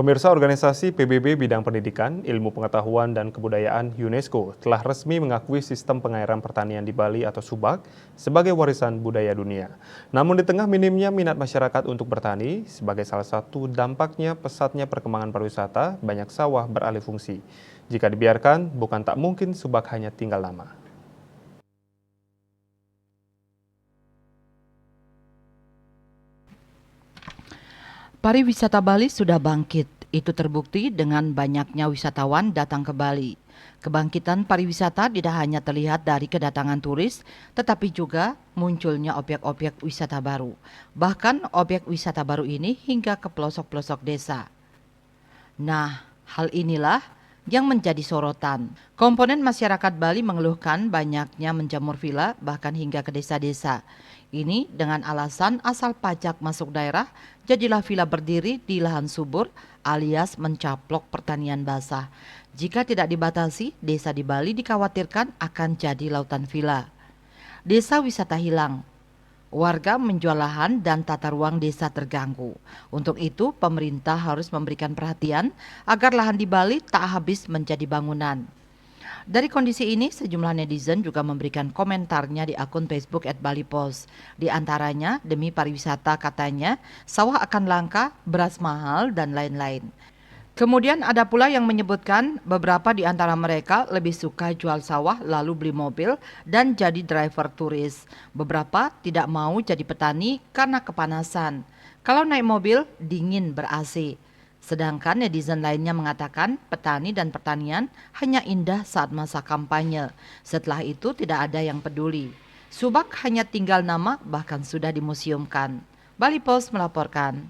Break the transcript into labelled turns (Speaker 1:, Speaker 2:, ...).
Speaker 1: Pemirsa, organisasi PBB bidang pendidikan, ilmu pengetahuan dan kebudayaan UNESCO telah resmi mengakui sistem pengairan pertanian di Bali atau Subak sebagai warisan budaya dunia. Namun di tengah minimnya minat masyarakat untuk bertani, sebagai salah satu dampaknya pesatnya perkembangan pariwisata, banyak sawah beralih fungsi. Jika dibiarkan, bukan tak mungkin Subak hanya tinggal nama.
Speaker 2: Pariwisata Bali sudah bangkit. Itu terbukti dengan banyaknya wisatawan datang ke Bali. Kebangkitan pariwisata tidak hanya terlihat dari kedatangan turis, tetapi juga munculnya objek-objek wisata baru. Bahkan objek wisata baru ini hingga ke pelosok-pelosok desa. Nah, hal inilah yang menjadi sorotan. Komponen masyarakat Bali mengeluhkan banyaknya menjamur villa bahkan hingga ke desa-desa. Ini dengan alasan asal pajak masuk daerah, jadilah villa berdiri di lahan subur alias mencaplok pertanian basah. Jika tidak dibatasi, desa di Bali dikhawatirkan akan jadi lautan villa. Desa wisata hilang. Warga menjual lahan dan tata ruang desa terganggu. Untuk itu, pemerintah harus memberikan perhatian agar lahan di Bali tak habis menjadi bangunan. Dari kondisi ini, sejumlah netizen juga memberikan komentarnya di akun Facebook @balipost. Di antaranya, demi pariwisata katanya, sawah akan langka, beras mahal, dan lain-lain. Kemudian ada pula yang menyebutkan beberapa di antara mereka lebih suka jual sawah lalu beli mobil dan jadi driver turis. Beberapa tidak mau jadi petani karena kepanasan. Kalau naik mobil, dingin ber-AC. Sedangkan netizen lainnya mengatakan petani dan pertanian hanya indah saat masa kampanye. Setelah itu tidak ada yang peduli. Subak hanya tinggal nama bahkan sudah dimuseumkan. Bali Post melaporkan.